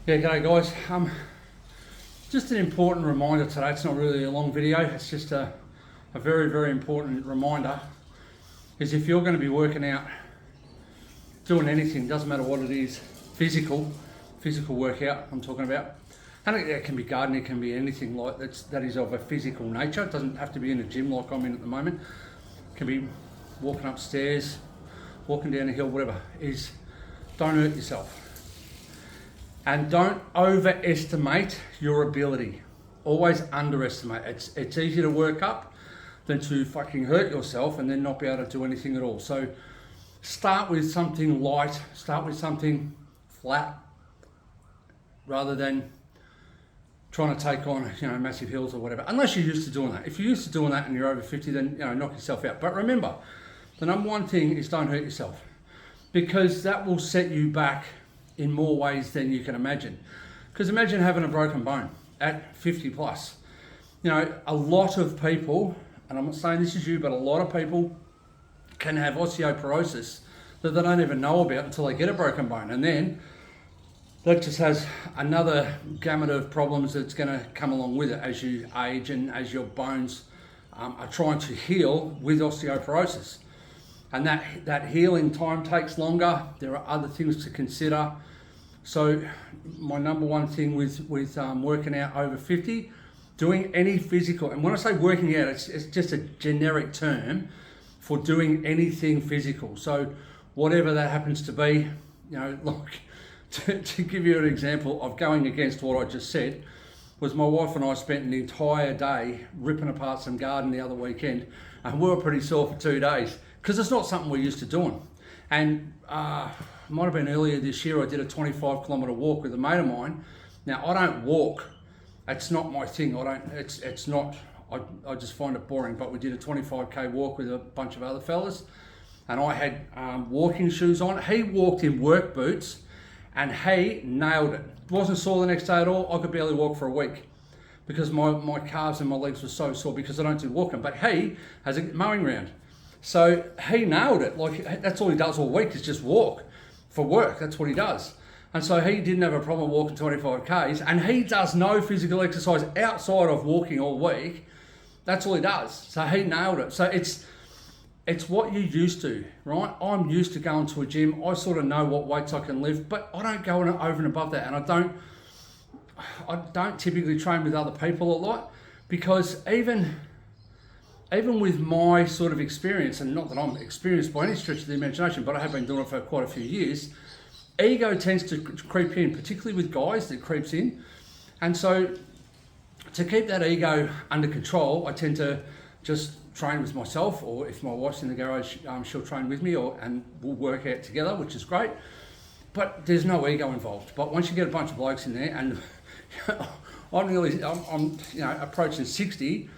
Yeah, g'day guys. Just an important reminder today. It's not really a long video. It's just a very, very important reminder. Is if you're going to be working out, doing anything, doesn't matter what it is, physical workout I'm talking about. And it can be gardening, it can be anything like that is of a physical nature. It doesn't have to be in a gym like I'm in at the moment. It can be walking upstairs, walking down a hill, whatever. Don't hurt yourself. And don't overestimate your ability. Always underestimate. It's easier to work up than to fucking hurt yourself and then not be able to do anything at all. So start with something light, start with something flat, rather than trying to take on, massive hills or whatever. Unless you're used to doing that. If you're used to doing that and you're over 50, then knock yourself out. But remember, the number one thing is don't hurt yourself, because that will set you back in more ways than you can imagine. Because imagine having a broken bone at 50 plus. A lot of people, and I'm not saying this is you, but a lot of people can have osteoporosis that they don't even know about until they get a broken bone. And then that just has another gamut of problems that's going to come along with it as you age and as your bones are trying to heal with osteoporosis. And that healing time takes longer. There are other things to consider. So my number one thing with working out over 50, doing any physical, and when I say working out, it's just a generic term for doing anything physical. So whatever that happens to be, like to give you an example of going against what I just said, was my wife and I spent an entire day ripping apart some garden the other weekend, and we were pretty sore for 2 days because it's not something we're used to doing. And might have been earlier this year, I did a 25-kilometre walk with a mate of mine. Now, I don't walk. It's not my thing. I just find it boring. But we did a 25k walk with a bunch of other fellas, and I had walking shoes on. He walked in work boots, and he nailed it. Wasn't sore the next day at all. I could barely walk for a week because my calves and my legs were so sore because I don't do walking. But he has a mowing round. So he nailed it. Like, that's all he does all week is just walk for work. That's what he does. And so he didn't have a problem walking 25Ks, and he does no physical exercise outside of walking all week. That's all he does. So he nailed it. So it's what you're used to, right? I'm used to going to a gym. I sort of know what weights I can lift, but I don't go over and above that. And I don't typically train with other people a lot, because even with my sort of experience, and not that I'm experienced by any stretch of the imagination, but I have been doing it for quite a few years, ego tends to creep in, particularly with guys, that creeps in. And so to keep that ego under control, I tend to just train with myself, or if my wife's in the garage, she'll train with me, and we'll work out together, which is great. But there's no ego involved. But once you get a bunch of blokes in there, and I'm approaching 60,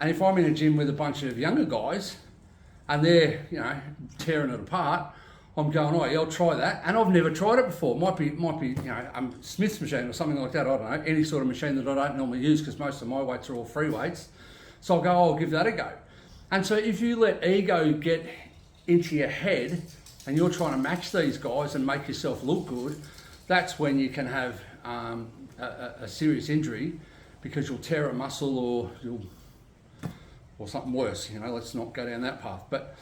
and if I'm in a gym with a bunch of younger guys and they're, tearing it apart, I'm going, oh yeah, I'll try that. And I've never tried it before. Might be, Smith's machine or something like that. I don't know, any sort of machine that I don't normally use, because most of my weights are all free weights. So I'll go, I'll give that a go. And so if you let ego get into your head and you're trying to match these guys and make yourself look good, that's when you can have a serious injury, because you'll tear a muscle or something worse. Let's not go down that path. But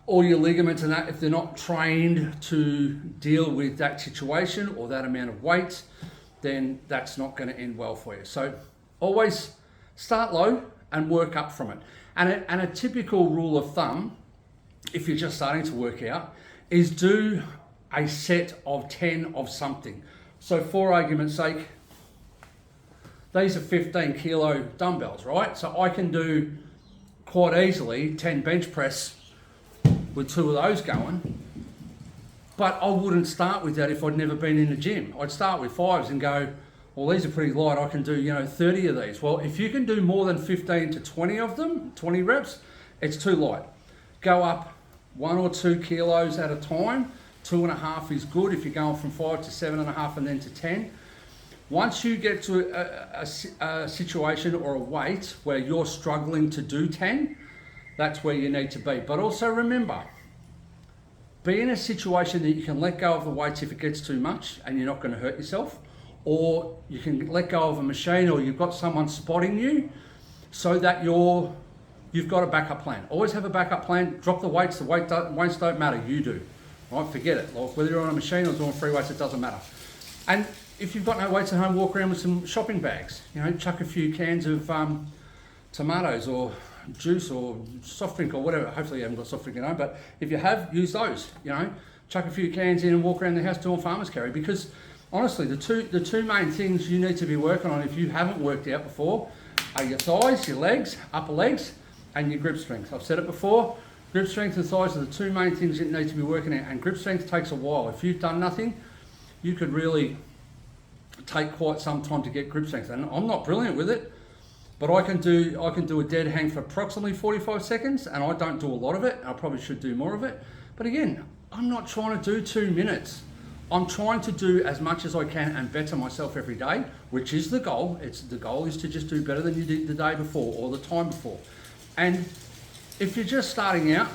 all your ligaments and that, if they're not trained to deal with that situation or that amount of weight, then that's not going to end well for you. So always start low and work up from it. And a typical rule of thumb, if you're just starting to work out, is do a set of 10 of something. So for argument's sake, these are 15 kilo dumbbells, right? So I can do quite easily 10 bench press with 2 of those going. But I wouldn't start with that if I'd never been in the gym. I'd start with 5s and go, well, these are pretty light. I can do, 30 of these. Well, if you can do more than 15 to 20 of them, 20 reps, it's too light. Go up 1 or 2 kilos at a time. 2.5 is good if you're going from 5 to 7.5 and then to 10. Once you get to a situation or a weight where you're struggling to do 10, that's where you need to be. But also remember, be in a situation that you can let go of the weights if it gets too much and you're not going to hurt yourself, or you can let go of a machine, or you've got someone spotting you, so that you've got a backup plan. Always have a backup plan. Drop the weights. The weights don't matter. You do. Right? Forget it. Like whether you're on a machine or doing free weights, it doesn't matter. And if you've got no weights at home, walk around with some shopping bags. You know, chuck a few cans of tomatoes or juice or soft drink or whatever. Hopefully you haven't got soft drink at home, but if you have, use those. You know, chuck a few cans in and walk around the house doing farmer's carry. Because honestly, the two main things you need to be working on if you haven't worked out before are your thighs, your legs, upper legs, and your grip strength. I've said it before. Grip strength and thighs are the two main things you need to be working at, and grip strength takes a while. If you've done nothing, you could really take quite some time to get grip strength. And I'm not brilliant with it, but I can do a dead hang for approximately 45 seconds, and I don't do a lot of it. I probably should do more of it. But again, I'm not trying to do 2 minutes. I'm trying to do as much as I can and better myself every day, which is the goal. The goal is to just do better than you did the day before or the time before. And if you're just starting out,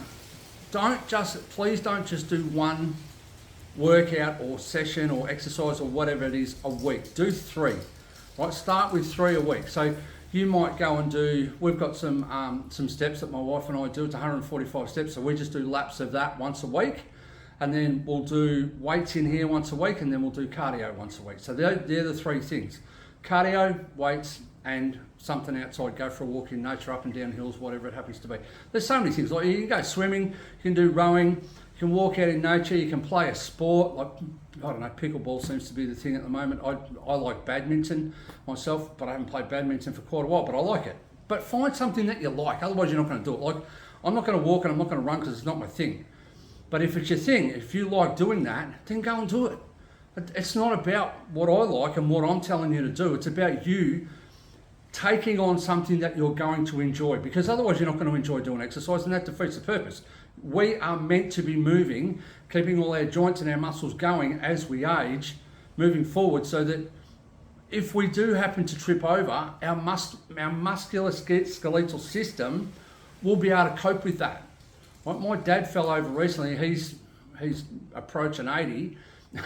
please don't just do one workout or session or exercise or whatever it is a week. Do 3. Right? Start with 3 a week. So you might go and we've got some steps that my wife and I do. It's 145 steps. So we just do laps of that once a week. And then we'll do weights in here once a week, and then we'll do cardio once a week. So they're the 3 things: cardio, weights, and something outside. Go for a walk in nature, up and down hills, whatever it happens to be. There's so many things. Like you can go swimming, you can do rowing, you can walk out in nature, you can play a sport. Like, I don't know, pickleball seems to be the thing at the moment. I like badminton myself, but I haven't played badminton for quite a while, but I like it. But find something that you like, otherwise you're not going to do it. Like, I'm not going to walk and I'm not going to run because it's not my thing. But if it's your thing, if you like doing that, then go and do it. It's not about what I like and what I'm telling you to do. It's about you taking on something that you're going to enjoy, because otherwise you're not going to enjoy doing exercise, and that defeats the purpose. We are meant to be moving, keeping all our joints and our muscles going as we age, moving forward, so that if we do happen to trip over, our musculoskeletal system will be able to cope with that. My dad fell over recently. He's approaching 80.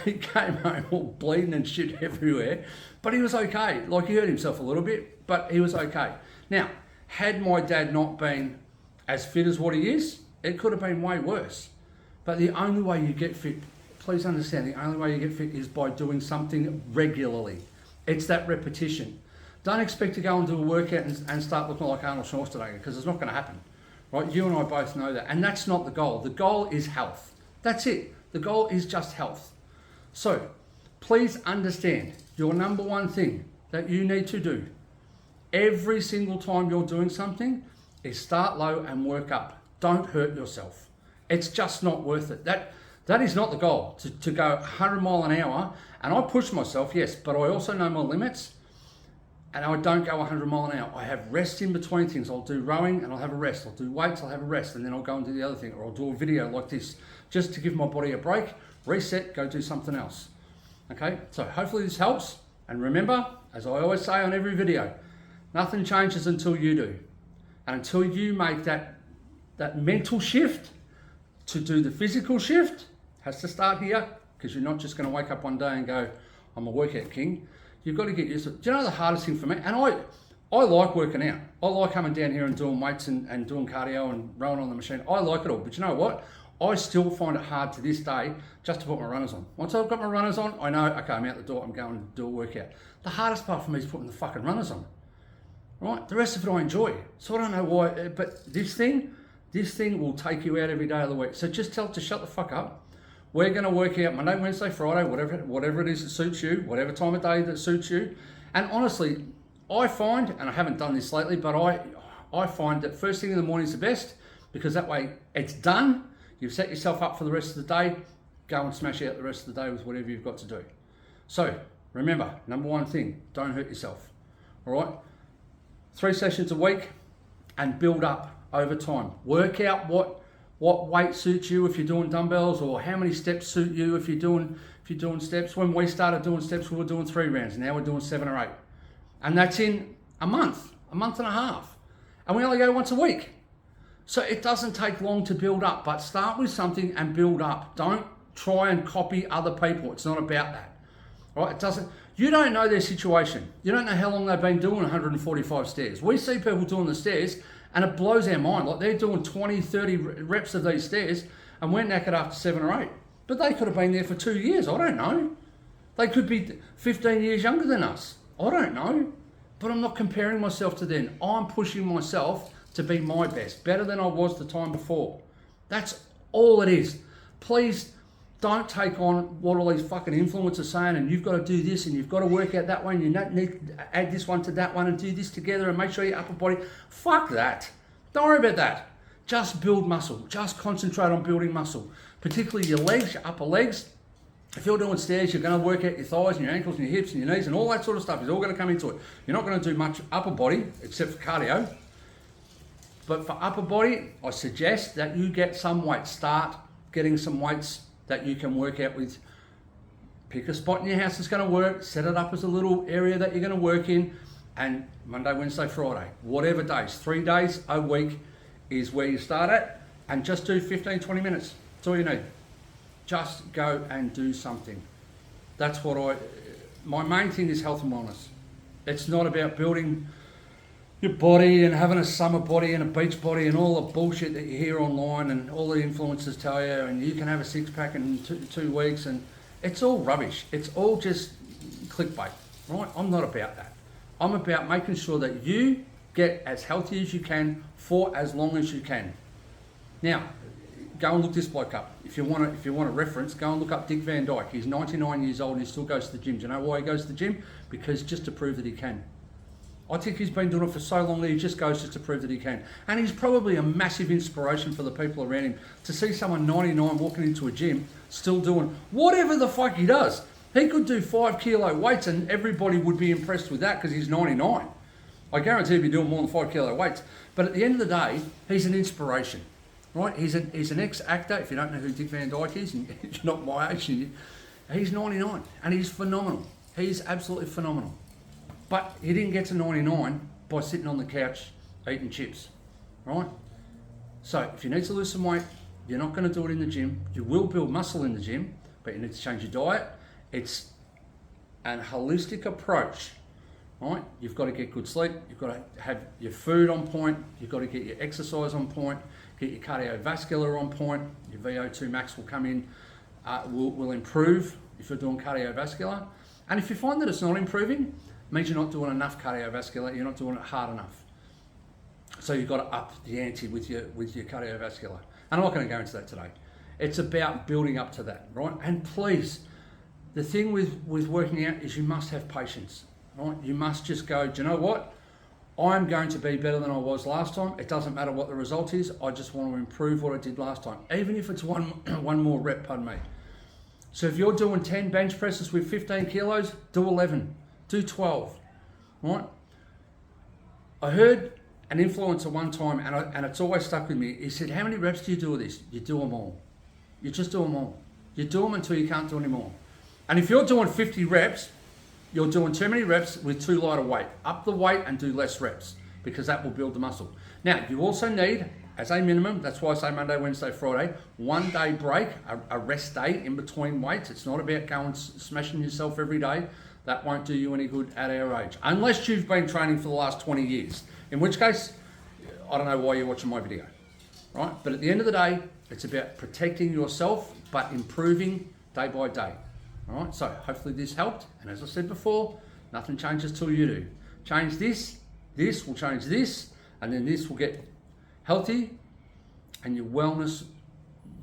He came home all bleeding and shit everywhere, but he was okay. Like, he hurt himself a little bit, but he was okay. Now, had my dad not been as fit as what he is, it could have been way worse. But the only way you get fit, please understand, the only way you get fit is by doing something regularly. It's that repetition. Don't expect to go and do a workout and start looking like Arnold Schwarzenegger, because it's not going to happen. Right? You and I both know that. And that's not the goal. The goal is health. That's it. The goal is just health. So please understand, your number one thing that you need to do every single time you're doing something is start low and work up. Don't hurt yourself. It's just not worth it. That is not the goal, to go 100 mile an hour. And I push myself, yes, but I also know my limits. And I don't go 100 mile an hour. I have rest in between things. I'll do rowing and I'll have a rest. I'll do weights, I'll have a rest, and then I'll go and do the other thing. Or I'll do a video like this, just to give my body a break, reset, go do something else. Okay, so hopefully this helps. And remember, as I always say on every video, nothing changes until you do. And until you make that mental shift to do the physical shift, has to start here, because you're not just going to wake up one day and go, I'm a workout king. You've got to get used to it. Do you know the hardest thing for me? And I like working out. I like coming down here and doing weights and doing cardio and rowing on the machine. I like it all. But you know what? I still find it hard to this day just to put my runners on. Once I've got my runners on, I know, okay, I'm out the door, I'm going to do a workout. The hardest part for me is putting the fucking runners on. Right? The rest of it I enjoy. So I don't know why, but this thing will take you out every day of the week. So just tell it to shut the fuck up. We're going to work out Monday, Wednesday, Friday, whatever it is that suits you, whatever time of day that suits you. And honestly, I find, and I haven't done this lately, but I find that first thing in the morning is the best, because that way it's done. You've set yourself up for the rest of the day. Go and smash out the rest of the day with whatever you've got to do. So remember, number one thing, don't hurt yourself. All right? 3 sessions a week and build up over time. Work out what weight suits you if you're doing dumbbells, or how many steps suit you if you're doing steps. When we started doing steps, we were doing 3 rounds. Now we're doing 7 or 8. And that's in a month and a half. And we only go once a week. So it doesn't take long to build up, but start with something and build up. Don't try and copy other people. It's not about that. Right? It doesn't. You don't know their situation. You don't know how long they've been doing 145 stairs. We see people doing the stairs and it blows our mind. Like they're doing 20, 30 reps of these stairs and we're knackered after 7 or 8. But they could have been there for 2 years. I don't know. They could be 15 years younger than us. I don't know. But I'm not comparing myself to them. I'm pushing myself to be my best, better than I was the time before. That's all it is. Please don't take on what all these fucking influencers are saying and you've got to do this and you've got to work out that way and you need to add this one to that one and do this together and make sure your upper body. Fuck that. Don't worry about that. Just build muscle. Just concentrate on building muscle, particularly your legs, your upper legs. If you're doing stairs, you're going to work out your thighs and your ankles and your hips and your knees and all that sort of stuff is all going to come into it. You're not going to do much upper body except for cardio. But for upper body, I suggest that you get some weights. Start getting some weights that you can work out with. Pick a spot in your house that's going to work, set it up as a little area that you're going to work in, and Monday, Wednesday, Friday, whatever days, 3 days a week is where you start at, and just do 15, 20 minutes. That's all you need. Just go and do something. That's what my main thing is health and wellness. It's not about building your body and having a summer body and a beach body and all the bullshit that you hear online and all the influencers tell you and you can have a six-pack in two weeks, and it's all rubbish. It's all just clickbait, right? I'm not about that. I'm about making sure that you get as healthy as you can for as long as you can. Now, go and look this bloke up. If you want a reference, go and look up Dick Van Dyke. He's 99 years old and he still goes to the gym. Do you know why he goes to the gym? Because just to prove that he can. I think he's been doing it for so long that he just goes just to prove that he can. And he's probably a massive inspiration for the people around him. To see someone 99 walking into a gym, still doing whatever the fuck he does. He could do 5 kilo weights and everybody would be impressed with that because he's 99. I guarantee he'd be doing more than 5 kilo weights. But at the end of the day, he's an inspiration, right? He's an ex-actor. If you don't know who Dick Van Dyke is, and you're not my age, he's 99 and he's phenomenal. He's absolutely phenomenal. But he didn't get to 99 by sitting on the couch eating chips, right? So if you need to lose some weight, you're not going to do it in the gym. You will build muscle in the gym, but you need to change your diet. It's an holistic approach, right? You've got to get good sleep. You've got to have your food on point. You've got to get your exercise on point, get your cardiovascular on point. Your VO2 max will come in, will improve if you're doing cardiovascular. And if you find that it's not improving, means you're not doing enough cardiovascular, you're not doing it hard enough. So you've got to up the ante with your cardiovascular. And I'm not going to go into that today. It's about building up to that, right? And please, the thing with working out is you must have patience, right? You must just go, do you know what? I'm going to be better than I was last time. It doesn't matter what the result is. I just want to improve what I did last time, even if it's one more rep, pardon me. So if you're doing 10 bench presses with 15 kilos, do 11. Do 12, right? I heard an influencer one time, and it's always stuck with me. He said, how many reps do you do of this? You do them all. You just do them all. You do them until you can't do anymore. And if you're doing 50 reps, you're doing too many reps with too light a weight. Up the weight and do less reps because that will build the muscle. Now, you also need, as a minimum, that's why I say Monday, Wednesday, Friday, 1 day break, a rest day in between weights. It's not about going smashing yourself every day. That won't do you any good at our age, unless you've been training for the last 20 years, in which case, I don't know why you're watching my video, right? But at the end of the day, it's about protecting yourself, but improving day by day, all right? So hopefully this helped. And as I said before, nothing changes till you do. Change this will change this, and then this will get healthy, and your wellness,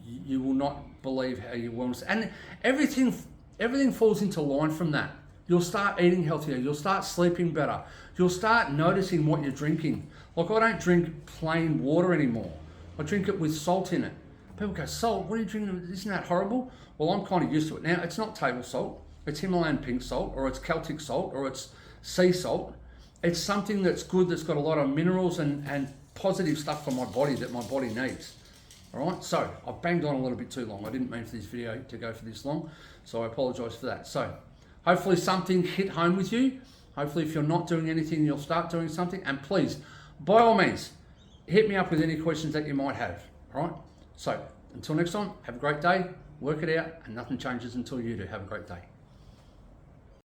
you will not believe how your wellness, and everything falls into line from that. You'll start eating healthier. You'll start sleeping better. You'll start noticing what you're drinking. Like I don't drink plain water anymore. I drink it with salt in it. People go, salt? What are you drinking? Isn't that horrible? Well, I'm kind of used to it. Now, it's not table salt. It's Himalayan pink salt, or it's Celtic salt, or it's sea salt. It's something that's good, that's got a lot of minerals and positive stuff for my body that my body needs. All right, so I've banged on a little bit too long. I didn't mean for this video to go for this long, so I apologise for that. So hopefully something hit home with you. Hopefully if you're not doing anything, you'll start doing something. And please, by all means, hit me up with any questions that you might have. All right. So until next time, have a great day. Work it out, and nothing changes until you do. Have a great day.